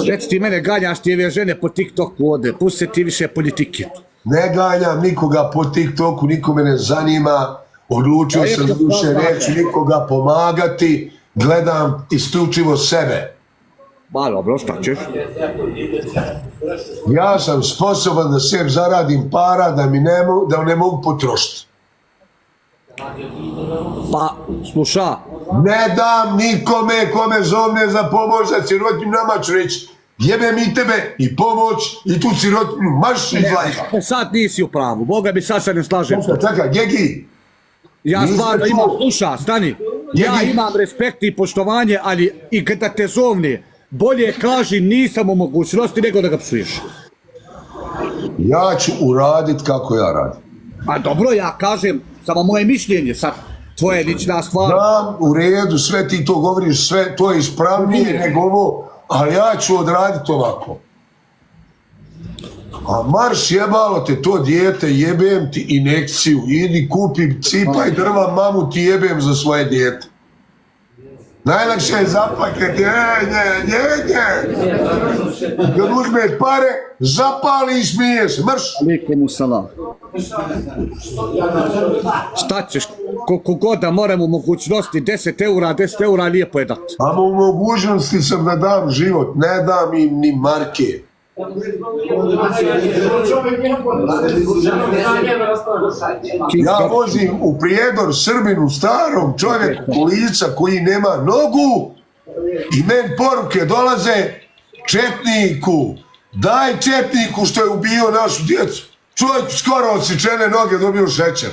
Reci ti mene ganjaš ti ove žene po TikToku ovde, pusti se ti više politike. Ne ganjam nikoga po TikToku, nikome ne zanima, odlučio sam da više neću nikoga pomagati, gledam isključivo sebe. Ba dobro, šta ćeš? Ja sam sposoban da sebi zaradim para da ne mogu potrošiti. Pa, sluša. Ne dam nikome kome zovne za pomoć, za sirotinju, nama ću reći, jebe mi tebe i pomoć i tu sirotinju, marš iz lajka. Sad nisi u pravu, Boga mi sad se ne slažem. Čekaj, Gegi. Ja stvarno imam, sluša, stani. Ja imam respekt i poštovanje, ali i kada te zovne, bolje kaži nisam u mogućnosti nego da ga psuješ. Ja ću uradit kako ja radim. A dobro, ja kažem, samo moje mišljenje, sad tvoje lična stvar. Znam, u redu, sve ti to govoriš, sve to je ispravnije nego ovo, ali ja ću odraditi ovako. A marš jebalo te to dijete, jebem ti injekciju, idi kupi cipaj drva, mamu ti jebem za svoje dijete. Najlakše je zapaketi, kad uzmeš pare, zapali i smije se, marš. Alikomu salam. Šta ćeš, koliko god da moram u mogućnosti 10 eura lijepo je dati. A u mogućnosti sam da dam život, ne dam im ni marke. Ja vozim u Prijedor Srbinu, starom čovjeku kolica koji nema nogu i men poruke dolaze četniku, daj četniku što je ubio našu djecu. Čovjek skoro odsječene noge dobio šećer.